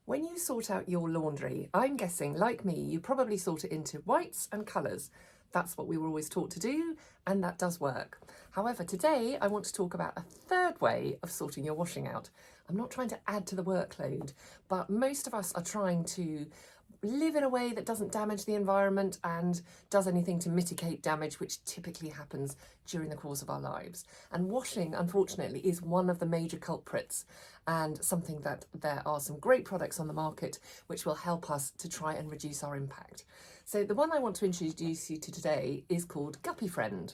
When you sort out your laundry, I'm guessing, like me, you probably sort it into whites and colours. That's what we were always taught to do, and that does work. However, today I want to talk about a third way of sorting your washing out. I'm not trying to add to the workload, but most of us are trying to live in a way that doesn't damage the environment and does anything to mitigate damage, which typically happens during the course of our lives. And washing, unfortunately, is one of the major culprits, and something that there are some great products on the market which will help us to try and reduce our impact. So the one I want to introduce you to today is called Guppy Friend.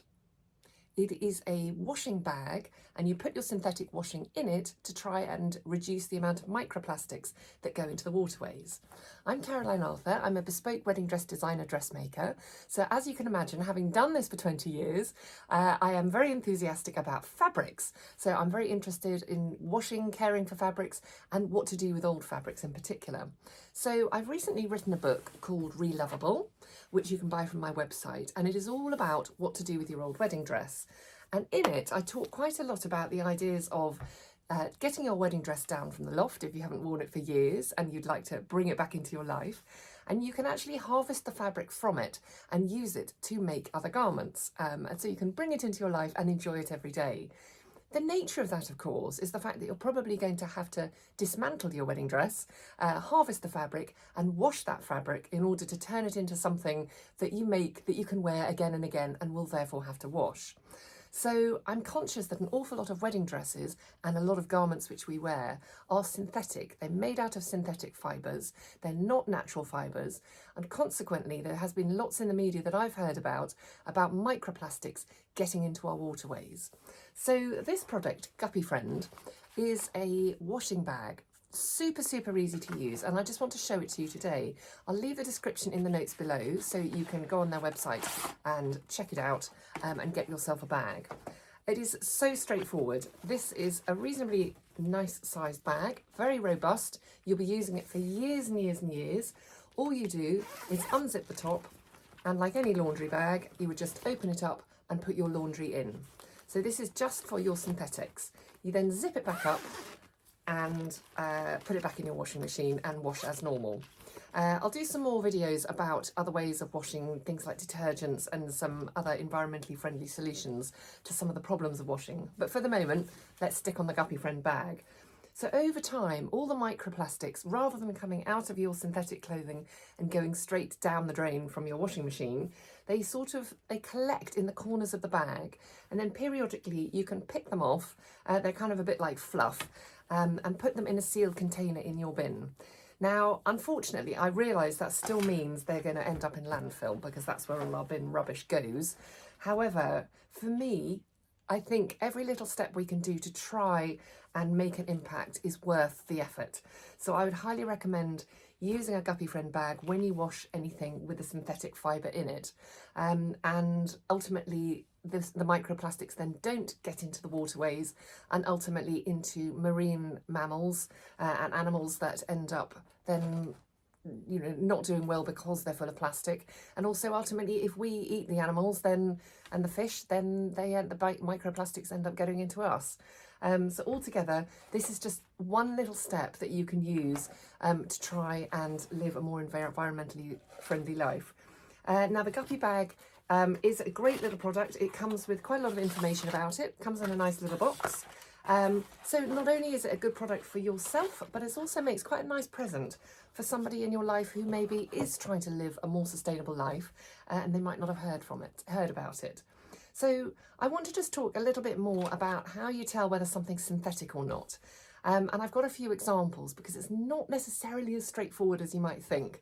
It is a washing bag, and you put your synthetic washing in it to try and reduce the amount of microplastics that go into the waterways. I'm Caroline Arthur. I'm a bespoke wedding dress designer dressmaker. So as you can imagine, having done this for 20 years, I am very enthusiastic about fabrics. So I'm very interested in washing, caring for fabrics, and what to do with old fabrics in particular. So I've recently written a book called Relovable, which you can buy from my website, and it is all about what to do with your old wedding dress. And in it, I talk quite a lot about the ideas of getting your wedding dress down from the loft if you haven't worn it for years and you'd like to bring it back into your life. And you can actually harvest the fabric from it and use it to make other garments. And so you can bring it into your life and enjoy it every day. The nature of that, of course, is the fact that you're probably going to have to dismantle your wedding dress, harvest the fabric and wash that fabric in order to turn it into something that you make that you can wear again and again and will therefore have to wash. So I'm conscious that an awful lot of wedding dresses and a lot of garments which we wear are synthetic. They're made out of synthetic fibres. They're not natural fibres. And consequently, there has been lots in the media that I've heard about microplastics getting into our waterways. So this product, Guppy Friend, is a washing bag. Super easy to use, and I just want to show it to you today. I'll leave the description in the notes below so you can go on their website and check it out and get yourself a bag. It is so straightforward. This is a reasonably nice sized bag, very robust. You'll be using it for years and years and years. All you do is unzip the top, and like any laundry bag, you would just open it up and put your laundry in. So this is just for your synthetics. You then zip it back up and put it back in your washing machine and wash as normal. I'll do some more videos about other ways of washing, things like detergents and some other environmentally friendly solutions to some of the problems of washing. But for the moment, let's stick on the Guppy Friend bag. So over time, all the microplastics, rather than coming out of your synthetic clothing and going straight down the drain from your washing machine, they collect in the corners of the bag, and then periodically you can pick them off. They're kind of a bit like fluff, and put them in a sealed container in your bin. Now, unfortunately, I realise that still means they're going to end up in landfill because that's where all our bin rubbish goes. However, for me, I think every little step we can do to try and make an impact is worth the effort. So I would highly recommend using a Guppy Friend bag when you wash anything with a synthetic fibre in it. And ultimately, the microplastics then don't get into the waterways and ultimately into marine mammals and animals that end up then not doing well because they're full of plastic. And also ultimately, if we eat the animals then and the fish, then the microplastics end up getting into us. So altogether, this is just one little step that you can use to try and live a more environmentally friendly life. Now the Guppy bag is a great little product. It comes with quite a lot of information about it. It comes in a nice little box. So not only is it a good product for yourself, but it also makes quite a nice present for somebody in your life who maybe is trying to live a more sustainable life and they might not have heard about it. So I want to just talk a little bit more about how you tell whether something's synthetic or not. And I've got a few examples because it's not necessarily as straightforward as you might think.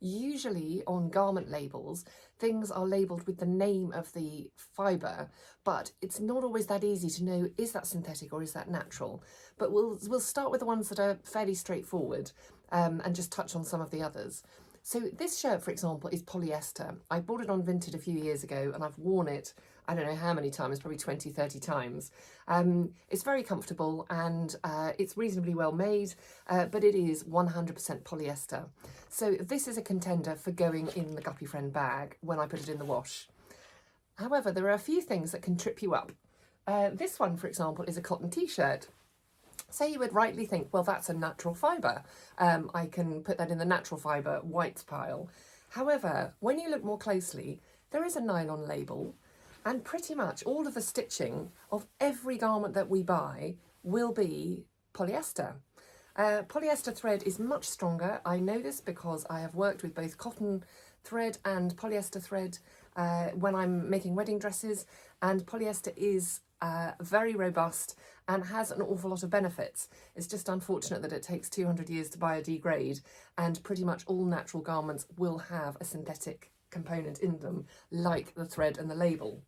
Usually on garment labels, things are labelled with the name of the fibre, but it's not always that easy to know, is that synthetic or is that natural? But we'll start with the ones that are fairly straightforward and just touch on some of the others. So this shirt, for example, is polyester. I bought it on Vinted a few years ago and I've worn it, I don't know how many times, probably 20, 30 times. It's very comfortable and it's reasonably well made, but it is 100% polyester. So this is a contender for going in the Guppy Friend bag when I put it in the wash. However, there are a few things that can trip you up. This one, for example, is a cotton t-shirt. say you would rightly think, well, that's a natural fibre. I can put that in the natural fibre whites pile. However, when you look more closely, there is a nylon label, and pretty much all of the stitching of every garment that we buy will be polyester. Polyester thread is much stronger. I know this because I have worked with both cotton thread and polyester thread when I'm making wedding dresses, and polyester is very robust and has an awful lot of benefits. It's just unfortunate that it takes 200 years to biodegrade, and pretty much all natural garments will have a synthetic component in them, like the thread and the label.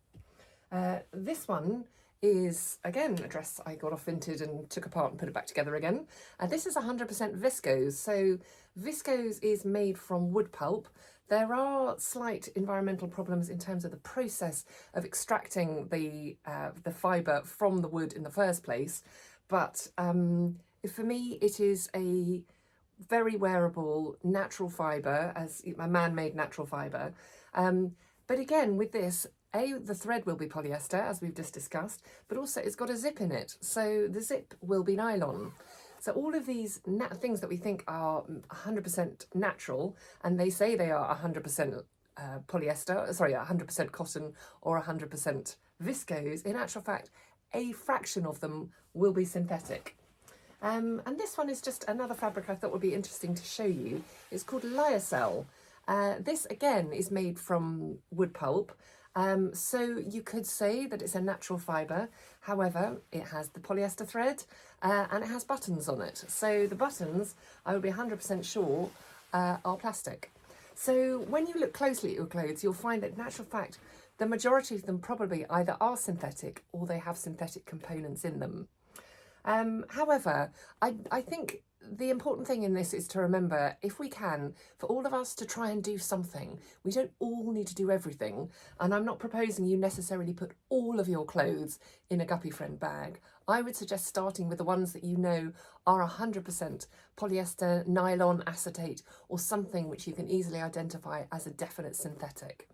This one is, again, a dress I got off Vinted and took apart and put it back together again. This is 100% viscose. So viscose is made from wood pulp. There are slight environmental problems in terms of the process of extracting the fibre from the wood in the first place. But for me, it is a very wearable natural fibre, as a man-made natural fibre. But again, with this, the thread will be polyester, as we've just discussed, but also it's got a zip in it. So the zip will be nylon. So all of these things that we think are 100% natural, and they say they are 100% polyester, sorry, 100% cotton or 100% viscose, in actual fact, a fraction of them will be synthetic. And this one is just another fabric I thought would be interesting to show you. It's called lyocell. This, again, is made from wood pulp. So you could say that it's a natural fibre. However, it has the polyester thread and it has buttons on it. So the buttons, I would be 100% sure, are plastic. So when you look closely at your clothes, you'll find that in actual fact, the majority of them probably either are synthetic or they have synthetic components in them. However, I think the important thing in this is to remember, if we can, for all of us to try and do something, we don't all need to do everything. And I'm not proposing you necessarily put all of your clothes in a Guppy Friend bag. I would suggest starting with the ones that you know are 100% polyester, nylon, acetate, or something which you can easily identify as a definite synthetic.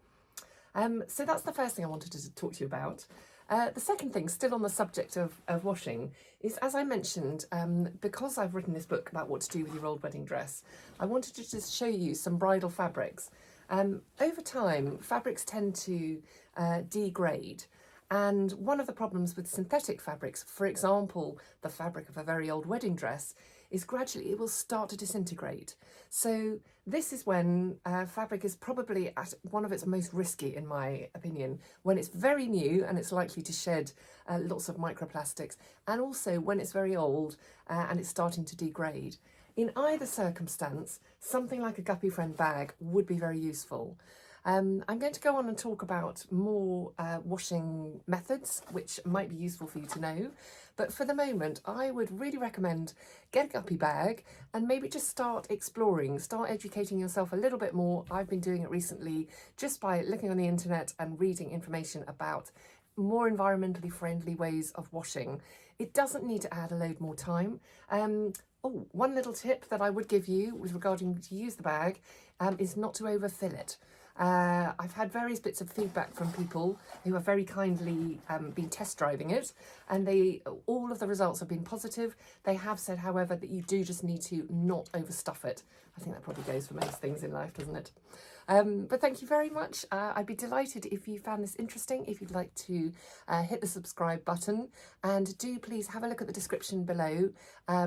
So that's the first thing I wanted to talk to you about. The second thing, still on the subject of washing, is, as I mentioned, because I've written this book about what to do with your old wedding dress, I wanted to just show you some bridal fabrics. Over time, fabrics tend to degrade. And one of the problems with synthetic fabrics, for example, the fabric of a very old wedding dress, is gradually it will start to disintegrate. So this is when fabric is probably at one of its most risky, in my opinion, when it's very new and it's likely to shed lots of microplastics, and also when it's very old and it's starting to degrade. In either circumstance, something like a Guppy Friend bag would be very useful. I'm going to go on and talk about more washing methods, which might be useful for you to know. But for the moment, I would really recommend get a Guppy bag and maybe just start exploring, start educating yourself a little bit more. I've been doing it recently just by looking on the internet and reading information about more environmentally friendly ways of washing. It doesn't need to add a load more time. One little tip that I would give you with regarding to use the bag is not to overfill it. I've had various bits of feedback from people who have very kindly been test driving it, and all of the results have been positive. They have said, however, that you do just need to not overstuff it. I think that probably goes for most things in life, doesn't it? But thank you very much. I'd be delighted if you found this interesting. If you'd like to hit the subscribe button, and do please have a look at the description below.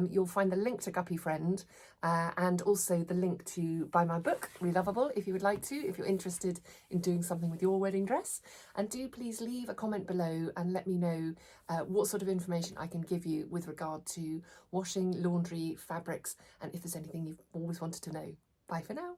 You'll find the link to Guppy Friend and also the link to buy my book, Relovable, if you would like to, if you're interested in doing something with your wedding dress. And do please leave a comment below and let me know what sort of information I can give you with regard to washing, laundry, fabrics, and if there's anything you've always wanted to know. Bye for now.